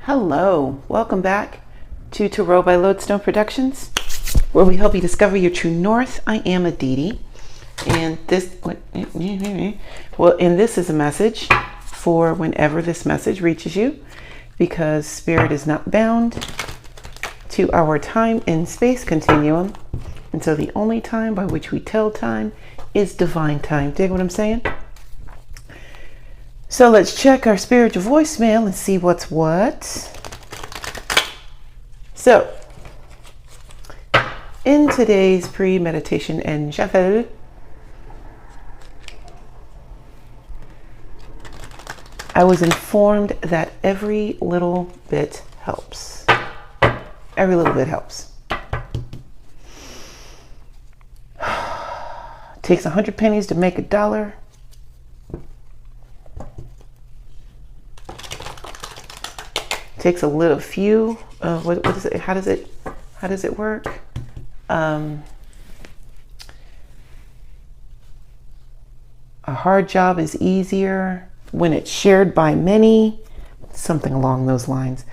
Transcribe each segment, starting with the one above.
Hello, welcome back to Tarot by Lodestone Productions, where we help you discover your true north. I am Aditi, and this is a message for whenever this message reaches you, because Spirit is not bound to our time and space continuum, and so the only time by which we tell time is divine time. Dig what I'm saying? So let's check our spiritual voicemail and see what's what. So, in today's pre-meditation and shuffle, I was informed that every little bit helps. Every little bit helps. Takes 100 pennies to make $1. Takes a little few. What is it? How does it work? A hard job is easier when it's shared by many. Something along those lines.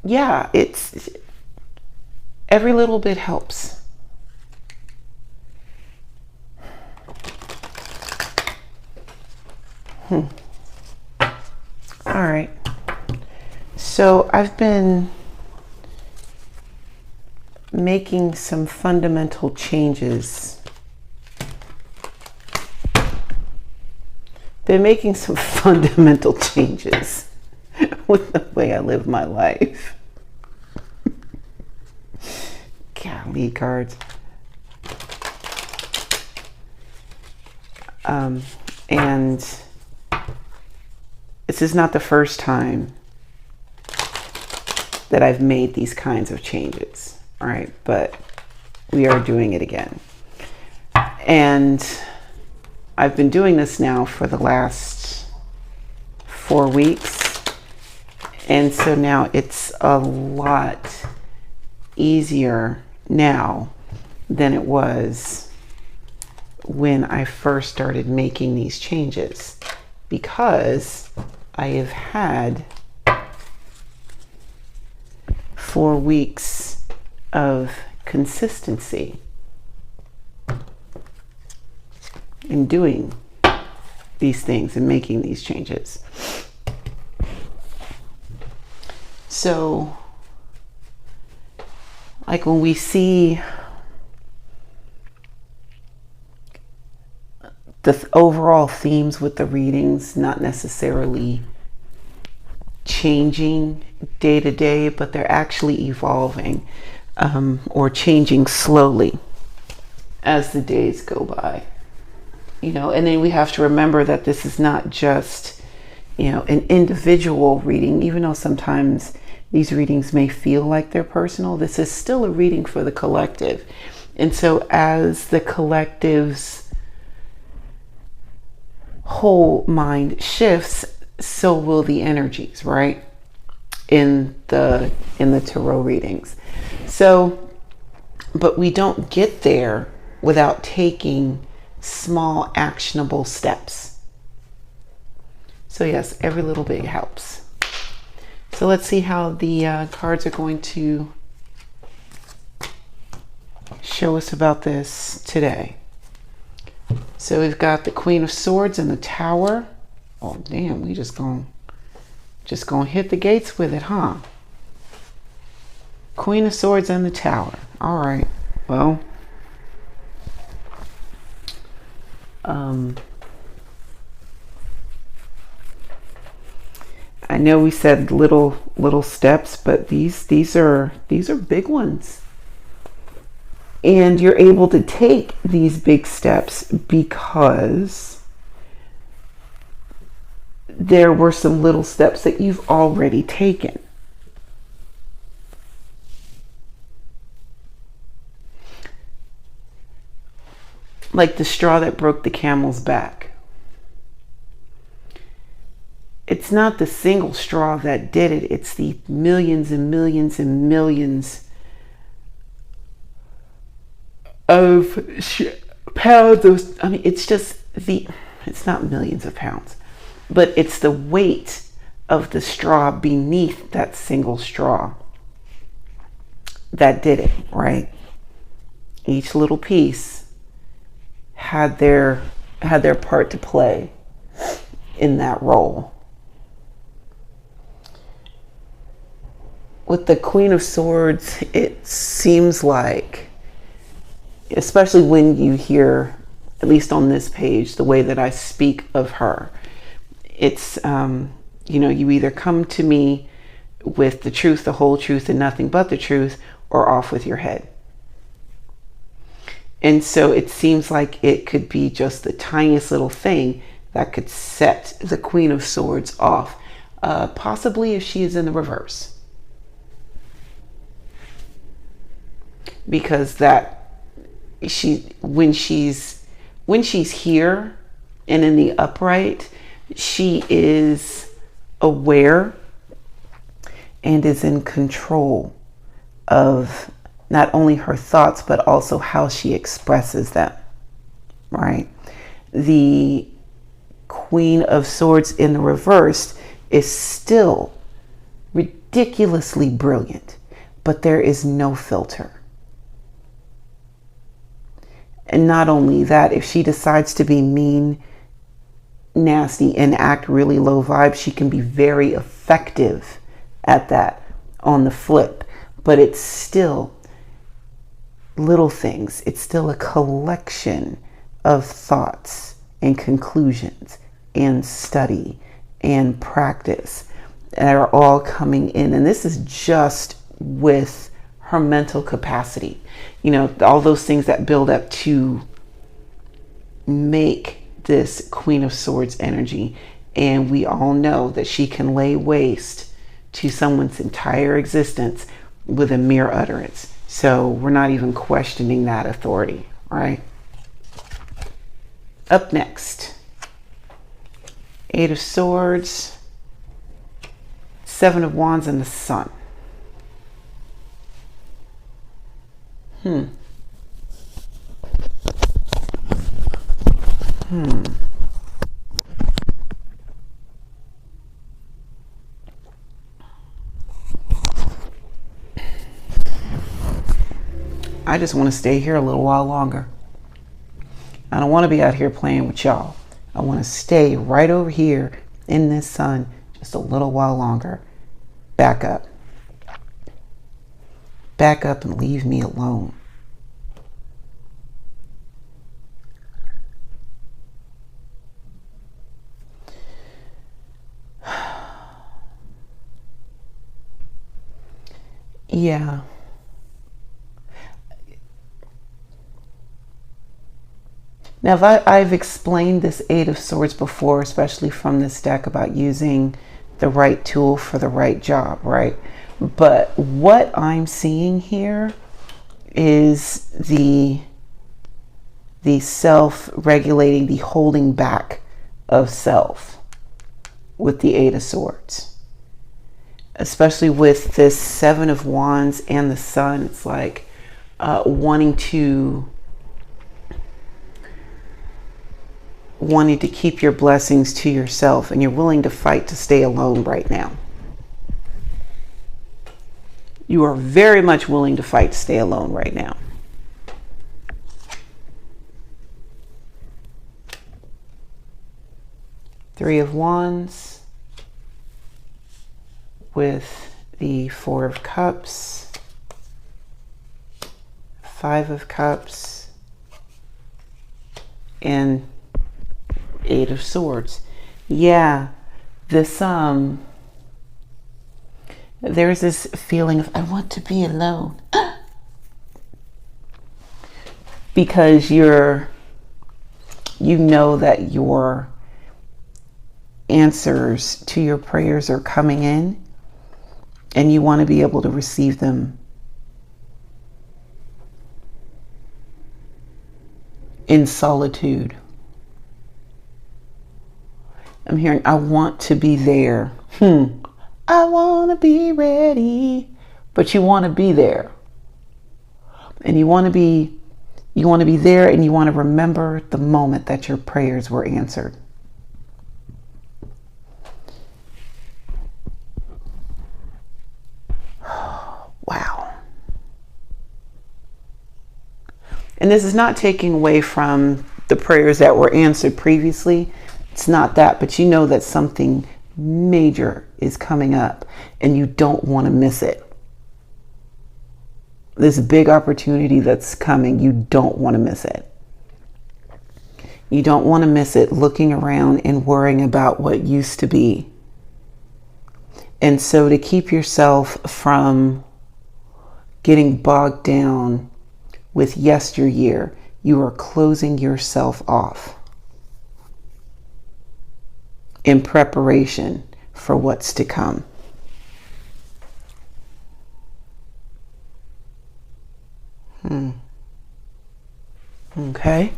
Yeah, it's every little bit helps. All right, so I've been making some fundamental changes. With the way I live my life. Golly, cards. And this is not the first time that I've made these kinds of changes, all right? But we are doing it again. And I've been doing this now for the last 4 weeks. And so now it's a lot easier now than it was when I first started making these changes, because I have had 4 weeks of consistency in doing these things and making these changes. So, like when we see the overall themes with the readings not necessarily changing day to day, but they're actually evolving or changing slowly as the days go by. You know, and then we have to remember that this is not just, you know, an individual reading, even though sometimes these readings may feel like they're personal. This is still a reading for the collective. And so as the collective's whole mind shifts, so will the energies, right? In the tarot readings. So, but we don't get there without taking small actionable steps. So yes, every little bit helps. So let's see how the cards are going to show us about this today. So we've got the Queen of Swords and the Tower. Oh damn, we just gonna hit the gates with it, huh? Queen of Swords and the Tower. All right. Well, I know we said little steps, but these are big ones. And you're able to take these big steps because there were some little steps that you've already taken. Like the straw that broke the camel's back. It's not the single straw that did it. It's the millions and millions and millions of pounds of, I mean, it's just it's not millions of pounds, but it's the weight of the straw beneath that single straw that did it, right? Each little piece had their part to play in that role. With the Queen of Swords, it seems like, especially when you hear, at least on this page, the way that I speak of her, it's, you either come to me with the truth, the whole truth, and nothing but the truth, or off with your head. And so it seems like it could be just the tiniest little thing that could set the Queen of Swords off, possibly if she is in the reverse. Because when she's here and in the upright, she is aware and is in control of not only her thoughts, but also how she expresses them, right? The Queen of Swords in the reverse is still ridiculously brilliant, but there is no filter. And not only that, if she decides to be mean, nasty, and act really low vibe, she can be very effective at that on the flip. But it's still little things. It's still a collection of thoughts and conclusions and study and practice that are all coming in. And this is just with her mental capacity. All those things that build up to make this Queen of Swords energy. And we all know that she can lay waste to someone's entire existence with a mere utterance. So we're not even questioning that authority, right? Up next, Eight of Swords, Seven of Wands, and the Sun. I just want to stay here a little while longer. I don't want to be out here playing with y'all. I want to stay right over here in this sun just a little while longer. Back up. Back up and leave me alone. Yeah. Now, I've explained this Eight of Swords before, especially from this deck, about using the right tool for the right job, right? But what I'm seeing here is the self-regulating, the holding back of self with the Eight of Swords. Especially with this Seven of Wands and the Sun, it's like wanting to keep your blessings to yourself, and you're willing to fight to stay alone right now. You are very much willing to fight to stay alone right now. Three of Wands with the Four of Cups, Five of Cups, and Eight of Swords. Yeah, this there's this feeling of I want to be alone. Because you know that your answers to your prayers are coming in, and you want to be able to receive them in solitude. I'm hearing, I want to be there. I want to be ready. But you want to be there. And you want to be there, and you want to remember the moment that your prayers were answered. And this is not taking away from the prayers that were answered previously. It's not that, but you know that something major is coming up and you don't want to miss it. This big opportunity that's coming, you don't want to miss it. You don't want to miss it looking around and worrying about what used to be. And so to keep yourself from getting bogged down with yesteryear, you are closing yourself off in preparation for what's to come. Okay.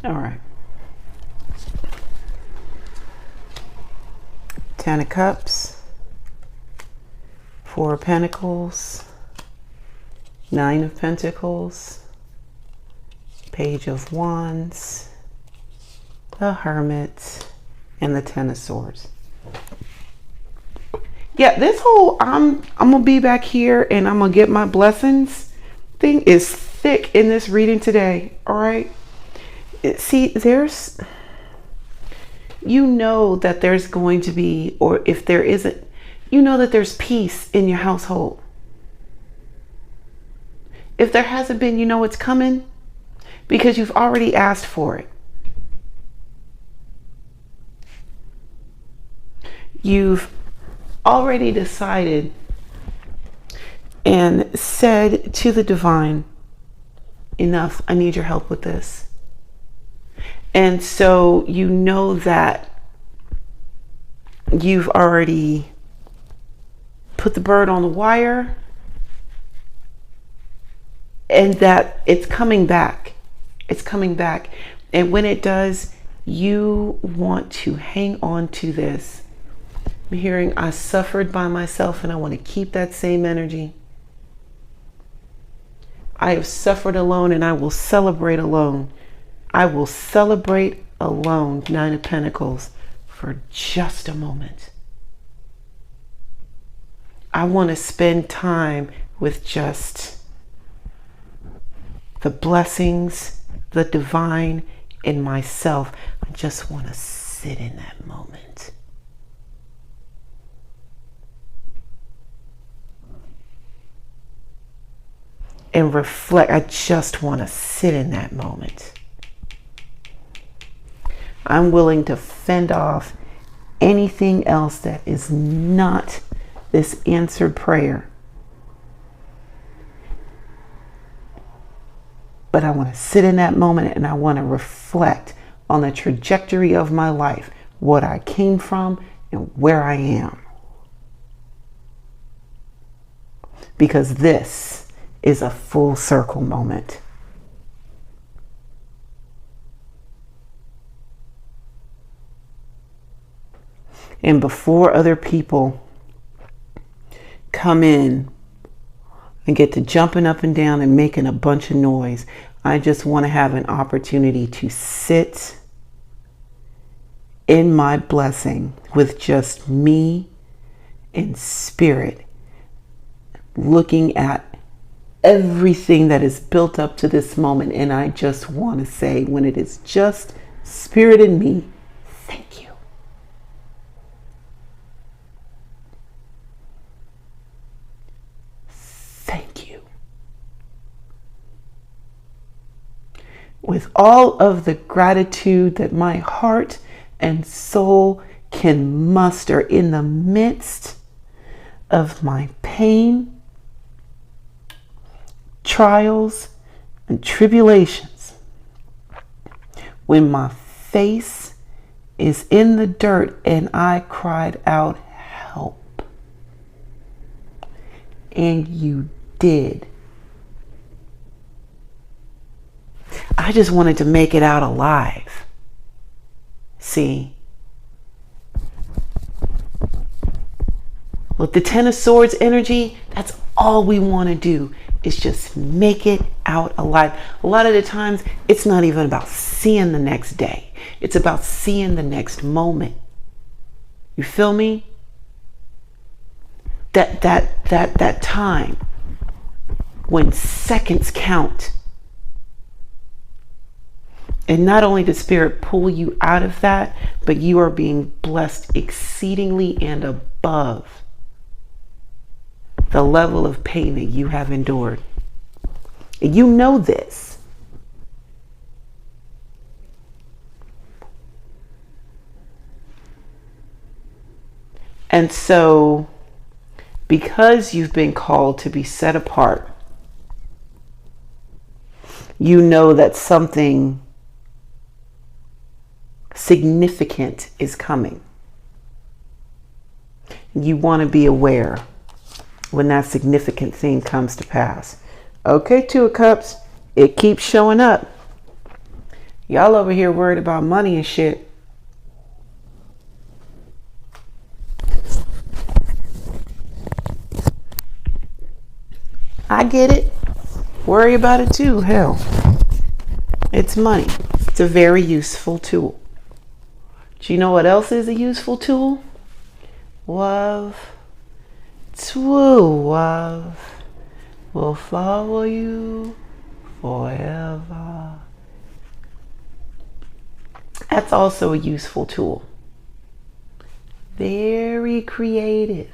All right. 10 of Cups, 4 of Pentacles, 9 of Pentacles, Page of Wands, the Hermit, and the 10 of Swords. Yeah, this whole I'm gonna be back here and I'm gonna get my blessings thing is thick in this reading today. All right. See, there's, you know that there's going to be, or if there isn't, you know that there's peace in your household. If there hasn't been, you know it's coming because you've already asked for it. You've already decided and said to the divine, enough, I need your help with this. And so you know that you've already put the bird on the wire and that it's coming back. It's coming back. And when it does, you want to hang on to this. I'm hearing, I suffered by myself and I want to keep that same energy. I have suffered alone and I will celebrate alone. I will celebrate alone, 9 of Pentacles, for just a moment. I want to spend time with just the blessings, the divine, and myself. I just want to sit in that moment. And reflect. I just want to sit in that moment. I'm willing to fend off anything else that is not this answered prayer. But I want to sit in that moment and I want to reflect on the trajectory of my life, what I came from and where I am. Because this is a full circle moment. And before other people come in and get to jumping up and down and making a bunch of noise, I just want to have an opportunity to sit in my blessing with just me and spirit, looking at everything that is built up to this moment. And I just want to say, when it is just spirit in me, thank you. Thank you. With all of the gratitude that my heart and soul can muster in the midst of my pain, trials, and tribulations, when my face is in the dirt and I cried out, help. And you did. I just wanted to make it out alive. See? With the 10 of Swords energy, that's all we want to do is just make it out alive. A lot of the times, it's not even about seeing the next day. It's about seeing the next moment. You feel me? That time when seconds count. And not only does Spirit pull you out of that, but you are being blessed exceedingly and above the level of pain that you have endured. You know this. And so, because you've been called to be set apart, you know that something significant is coming. You want to be aware when that significant thing comes to pass. Okay, Two of Cups, it keeps showing up. Y'all over here worried about money and shit. I get it. Worry about it too. Hell, it's money. It's a very useful tool. Do you know what else is a useful tool? Love. True love will follow you forever. That's also a useful tool. Very creative.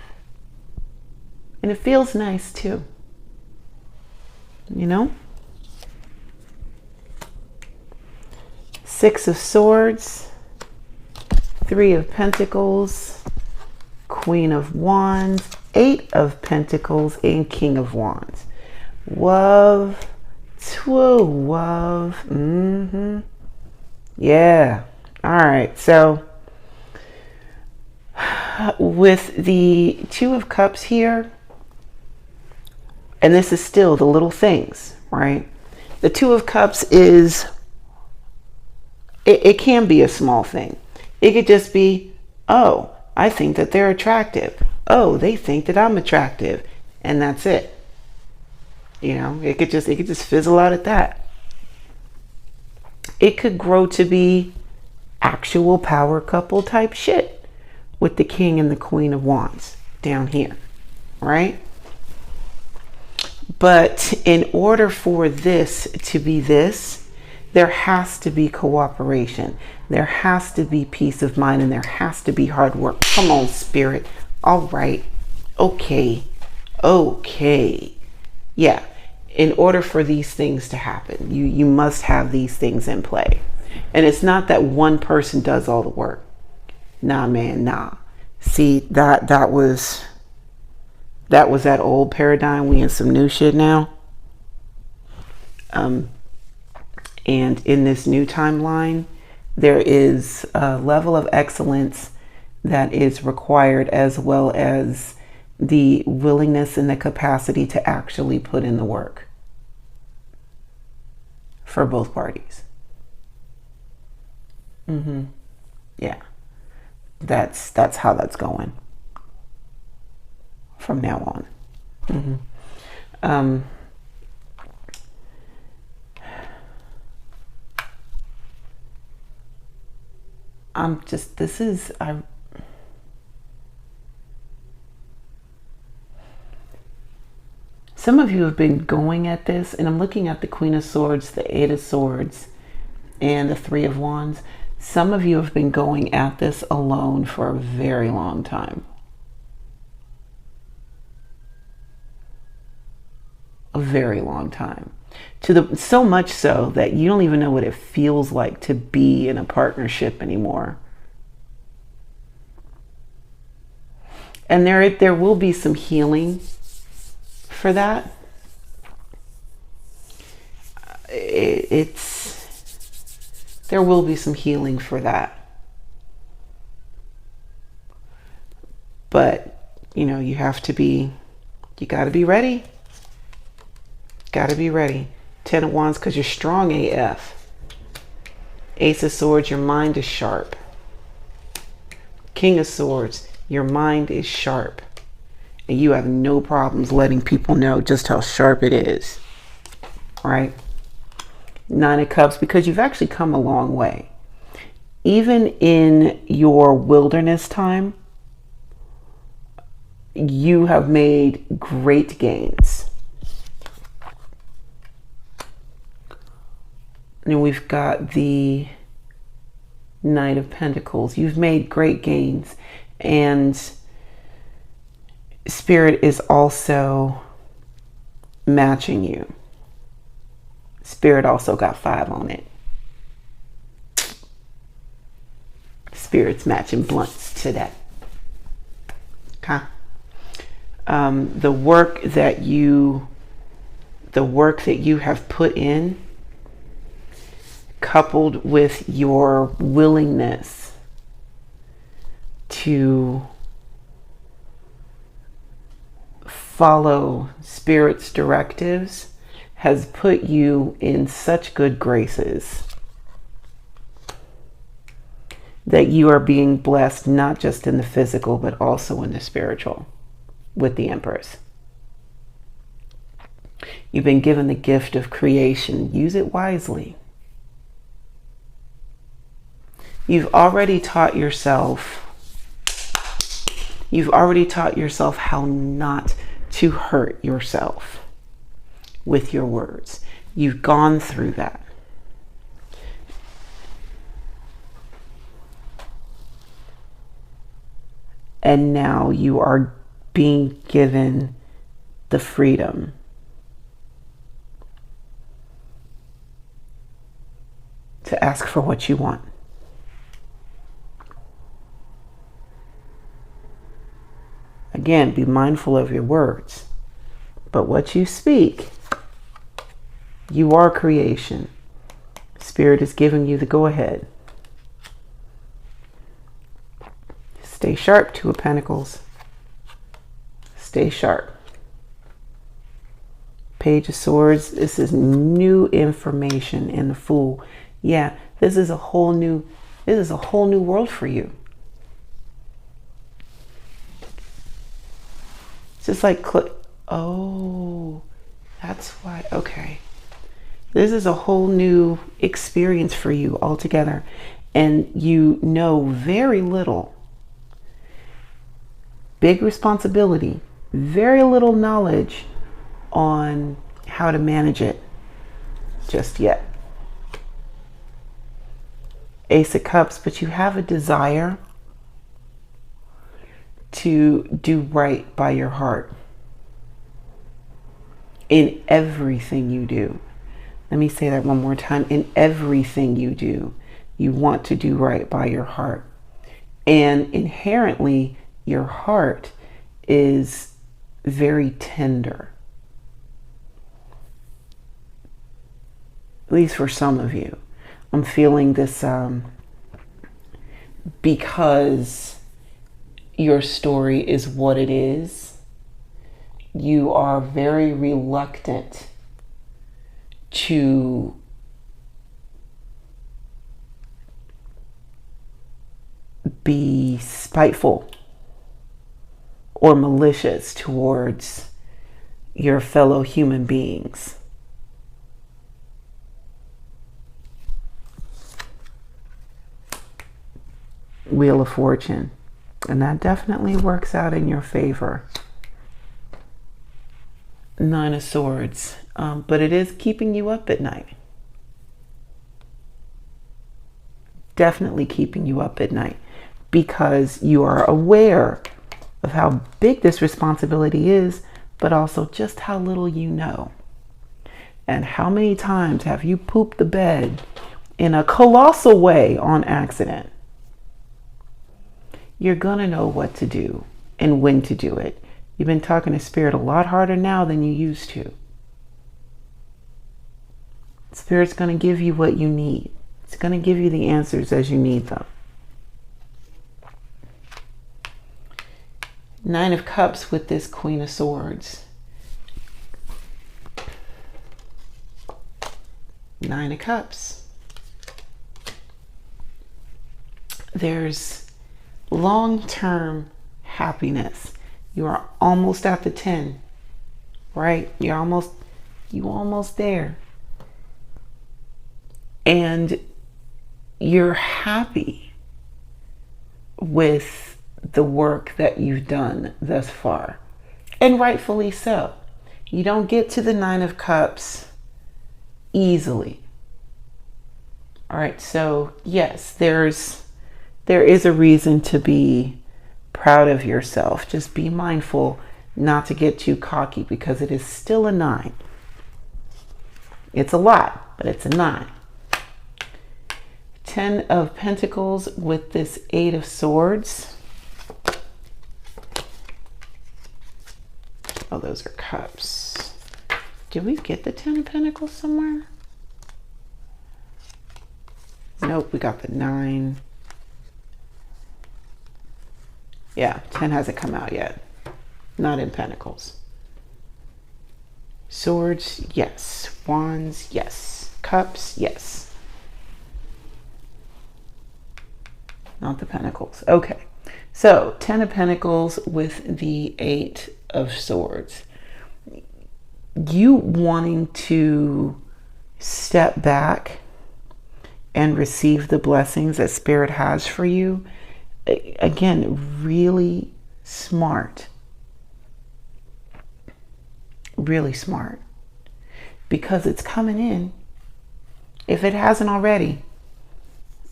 And it feels nice too. You know? Six of Swords, Three of Pentacles, Queen of Wands, Eight of Pentacles, and King of Wands. Love, true love. Yeah. All right. So with the Two of Cups here, and this is still the little things, right? The Two of Cups is, it can be a small thing. It could just be, oh, I think that they're attractive. Oh, they think that I'm attractive. And that's it. You know, it could just fizzle out at that. It could grow to be actual power couple type shit with the King and the Queen of Wands down here, right? But in order for this to be this, there has to be cooperation. There has to be peace of mind, and there has to be hard work. Come on, Spirit. All right. Okay. Okay. Yeah. In order for these things to happen, you must have these things in play. And it's not that one person does all the work. Nah, man, nah. See, that was that old paradigm. We in some new shit now. And in this new timeline, there is a level of excellence that is required, as well as the willingness and the capacity to actually put in the work for both parties. Yeah, that's how that's going from now on. Some of you have been going at this, and I'm looking at the Queen of Swords, the Eight of Swords, and the Three of Wands. Some of you have been going at this alone for a very long time. A very long time. So much so that you don't even know what it feels like to be in a partnership anymore. And there will be some healing for that. There will be some healing for that. But, you know, you got to be ready. Got to be ready. Ten of Wands, because you're strong AF. Ace of Swords, your mind is sharp. King of Swords, your mind is sharp. And you have no problems letting people know just how sharp it is. Right? Nine of Cups, because you've actually come a long way. Even in your wilderness time, you have made great gains. And we've got the Knight of Pentacles. You've made great gains, and Spirit is also matching you. Spirit also got 5 on it. Spirit's matching blunts today. Okay. The work that you have put in, coupled with your willingness to follow Spirit's directives, has put you in such good graces that you are being blessed not just in the physical but also in the spiritual with the Empress. You've been given the gift of creation. Use it wisely. You've already taught yourself how not to hurt yourself with your words. You've gone through that. And now you are being given the freedom to ask for what you want. Again, be mindful of your words, but what you speak, you are creation. Spirit is giving you the go-ahead. Stay sharp, Two of Pentacles. Stay sharp. Page of Swords. This is new information in the Fool. Yeah, this is a whole new world for you. It's just like, oh, that's why. Okay. This is a whole new experience for you altogether. And you know very little. Big responsibility. Very little knowledge on how to manage it just yet. Ace of Cups, but you have a desire to do right by your heart in everything you do. Let me say that one more time. In everything you do, you want to do right by your heart. And inherently, your heart is very tender. At least for some of you. I'm feeling this because your story is what it is. You are very reluctant to be spiteful or malicious towards your fellow human beings. Wheel of Fortune. And that definitely works out in your favor. Nine of Swords. But it is keeping you up at night. Definitely keeping you up at night. Because you are aware of how big this responsibility is, but also just how little you know. And how many times have you pooped the bed in a colossal way on accident? You're gonna know what to do and when to do it. You've been talking to Spirit a lot harder now than you used to. Spirit's gonna give you what you need. It's gonna give you the answers as you need them. Nine of Cups with this Queen of Swords. Nine of Cups. There's long-term happiness. You are almost at the 10, right? You're almost there. And you're happy with the work that you've done thus far. And rightfully so. You don't get to the Nine of Cups easily. All right, so yes, there is a reason to be proud of yourself. Just be mindful not to get too cocky because it is still a 9. It's a lot, but it's a 9. 10 of Pentacles with this 8 of Swords. Oh, those are cups. Did we get the 10 of Pentacles somewhere? Nope, we got the 9. Yeah, 10 hasn't come out yet. Not in Pentacles. Swords, yes. Wands, yes. Cups, yes. Not the Pentacles. Okay, so 10 of Pentacles with the 8 of Swords. You wanting to step back and receive the blessings that Spirit has for you. Again, really smart. Really smart. Because it's coming in. If it hasn't already,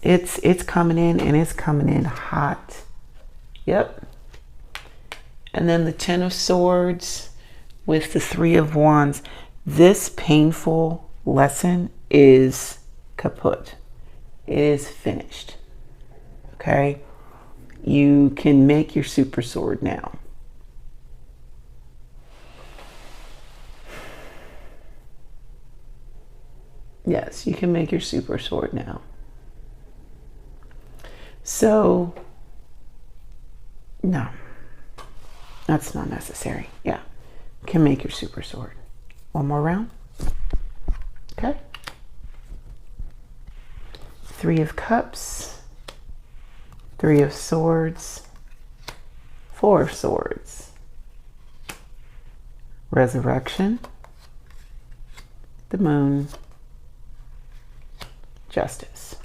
it's coming in, and it's coming in hot. Yep. And then the 10 of Swords with the 3 of Wands. This painful lesson is kaput. It is finished. Okay? You can make your super sword now. Yes, you can make your super sword now. So, no, that's not necessary. Yeah, you can make your super sword. One more round. Okay. 3 of Cups, 3 of Swords, 4 of Swords, Resurrection, the Moon, Justice.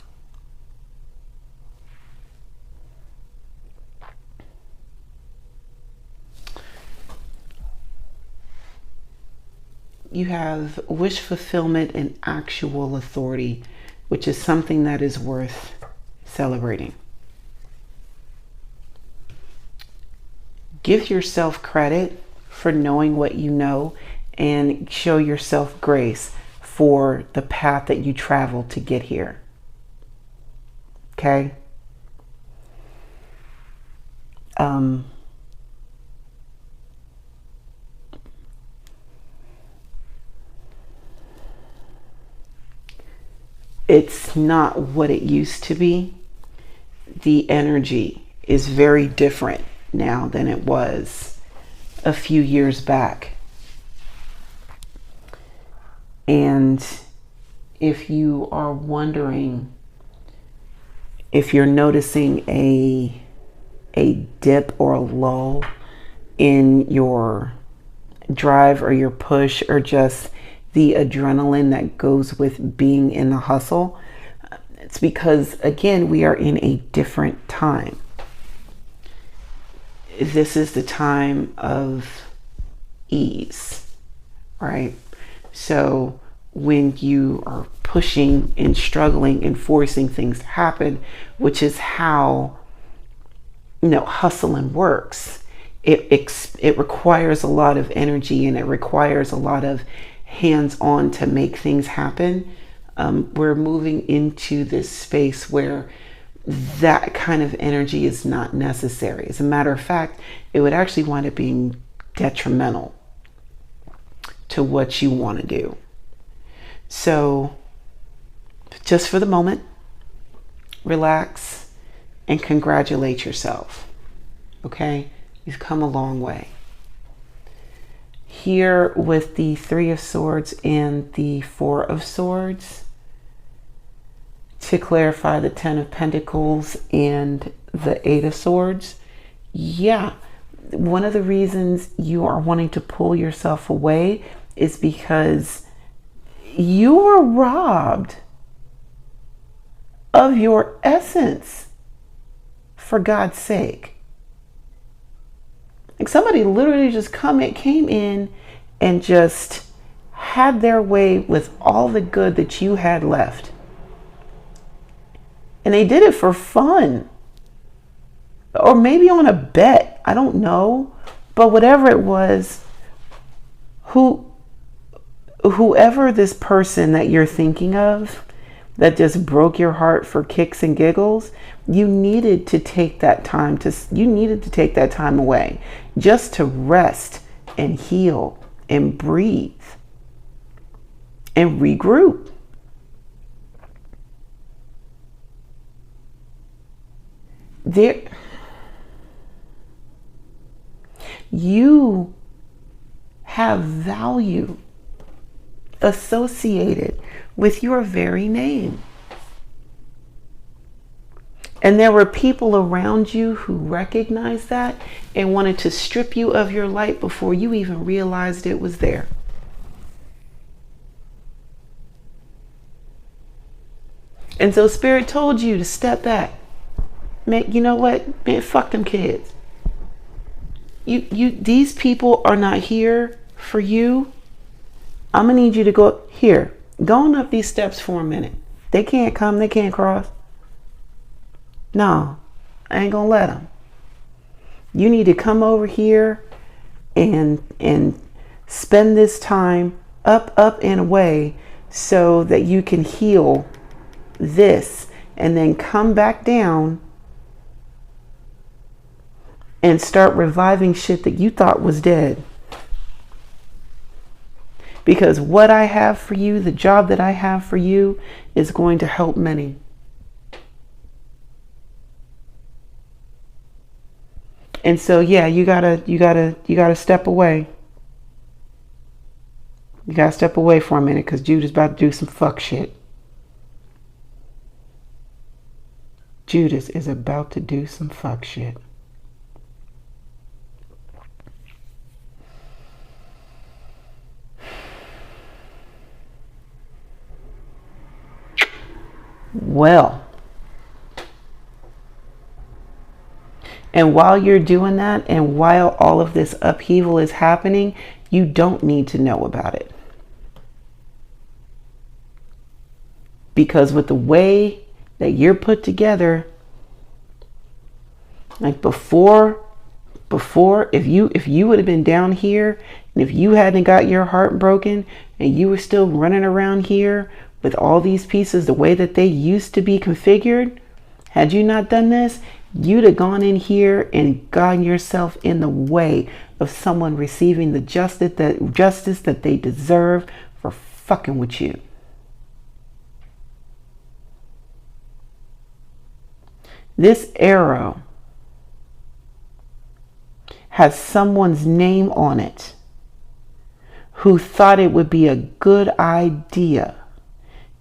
You have wish fulfillment and actual authority, which is something that is worth celebrating. Give yourself credit for knowing what you know and show yourself grace for the path that you traveled to get here. Okay? It's not what it used to be. The energy is very different now than it was a few years back. And if you are wondering, if you're noticing a dip or a lull in your drive or your push or just the adrenaline that goes with being in the hustle, it's because, again, we are in a different time. This is the time of ease, right? So when you are pushing and struggling and forcing things to happen, which is how, hustling works, it requires a lot of energy and it requires a lot of hands-on to make things happen. We're moving into this space where that kind of energy is not necessary. As a matter of fact, it would actually wind up being detrimental to what you want to do. So just for the moment, relax and congratulate yourself. Okay? You've come a long way. Here with the 3 of Swords and the 4 of Swords, to clarify the 10 of Pentacles and the 8 of Swords, yeah, one of the reasons you are wanting to pull yourself away is because you were robbed of your essence, for God's sake. Like somebody literally just came in and just had their way with all the good that you had left. And they did it for fun. Or maybe on a bet. I don't know. But whatever it was, whoever this person that you're thinking of that just broke your heart for kicks and giggles, you needed to take that time away just to rest and heal and breathe and regroup. You have value associated with your very name. And there were people around you who recognized that and wanted to strip you of your light before you even realized it was there. And so Spirit told you to step back. Man, you know what? Man, fuck them kids. These people are not here for you. I'm gonna need you to go here. Going up these steps for a minute. They can't come. They can't cross. No, I ain't gonna let them. You need to come over here and spend this time up and away so that you can heal this, and then come back down and start reviving shit that you thought was dead. Because what I have for you, the job that I have for you, is going to help many. And so yeah, you gotta step away. You gotta step away for a minute, because Jude is about to do some fuck shit. Judas is about to do some fuck shit. Well, and while you're doing that, and while all of this upheaval is happening, you don't need to know about it. Because with the way that you're put together, like before, if you would have been down here, and if you hadn't got your heart broken, and you were still running around here with all these pieces the way that they used to be configured, had you not done this, you'd have gone in here and gotten yourself in the way of someone receiving the justice that they deserve for fucking with you. This arrow has someone's name on it who thought it would be a good idea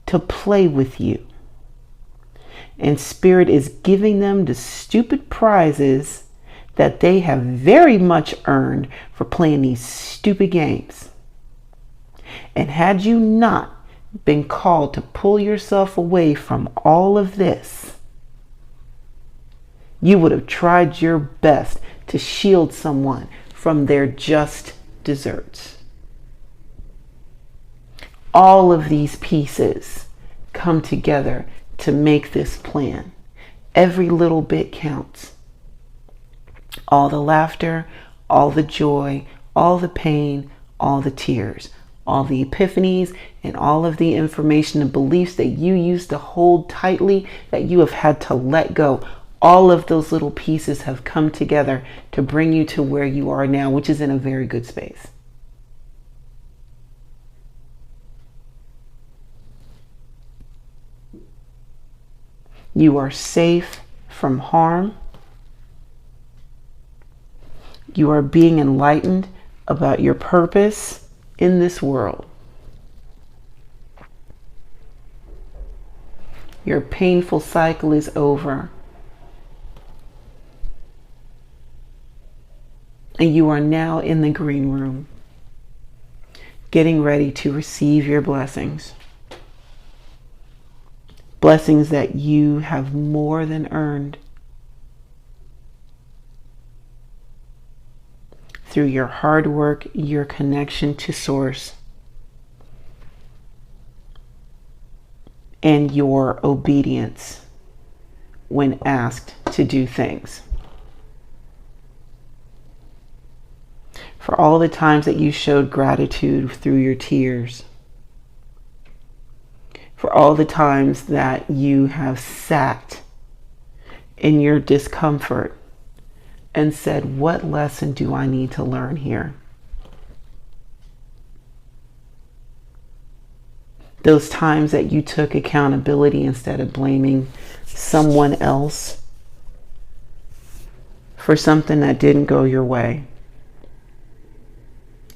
to play with you. And Spirit is giving them the stupid prizes that they have very much earned for playing these stupid games. And had you not been called to pull yourself away from all of this, you would have tried your best to shield someone from their just desserts. All of these pieces come together to make this plan. Every little bit counts. All the laughter, all the joy, all the pain, all the tears, all the epiphanies, and all of the information and beliefs that you used to hold tightly that you have had to let go. All of those little pieces have come together to bring you to where you are now, which is in a very good space. You are safe from harm. You are being enlightened about your purpose in this world. Your painful cycle is over. And you are now in the green room, getting ready to receive your blessings. Blessings that you have more than earned through your hard work, your connection to Source, and your obedience when asked to do things. For all the times that you showed gratitude through your tears. For all the times that you have sat in your discomfort and said, what lesson do I need to learn here? Those times that you took accountability instead of blaming someone else for something that didn't go your way.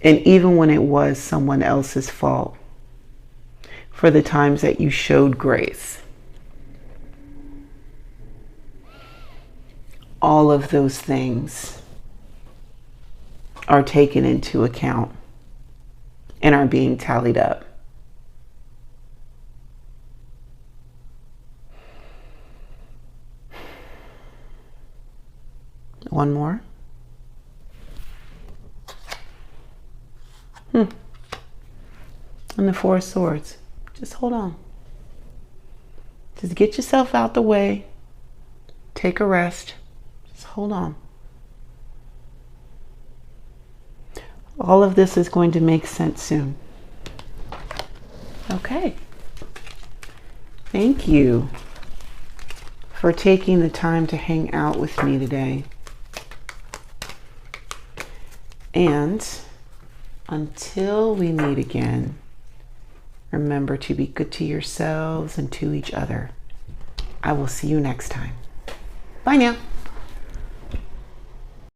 And even when it was someone else's fault, for the times that you showed grace. All of those things are taken into account and are being tallied up. One more. And the Four of Swords. Just hold on. Just get yourself out the way. Take a rest. Just hold on. All of this is going to make sense soon. Okay. Thank you for taking the time to hang out with me today. And until we meet again, remember to be good to yourselves and to each other. I will see you next time. Bye now.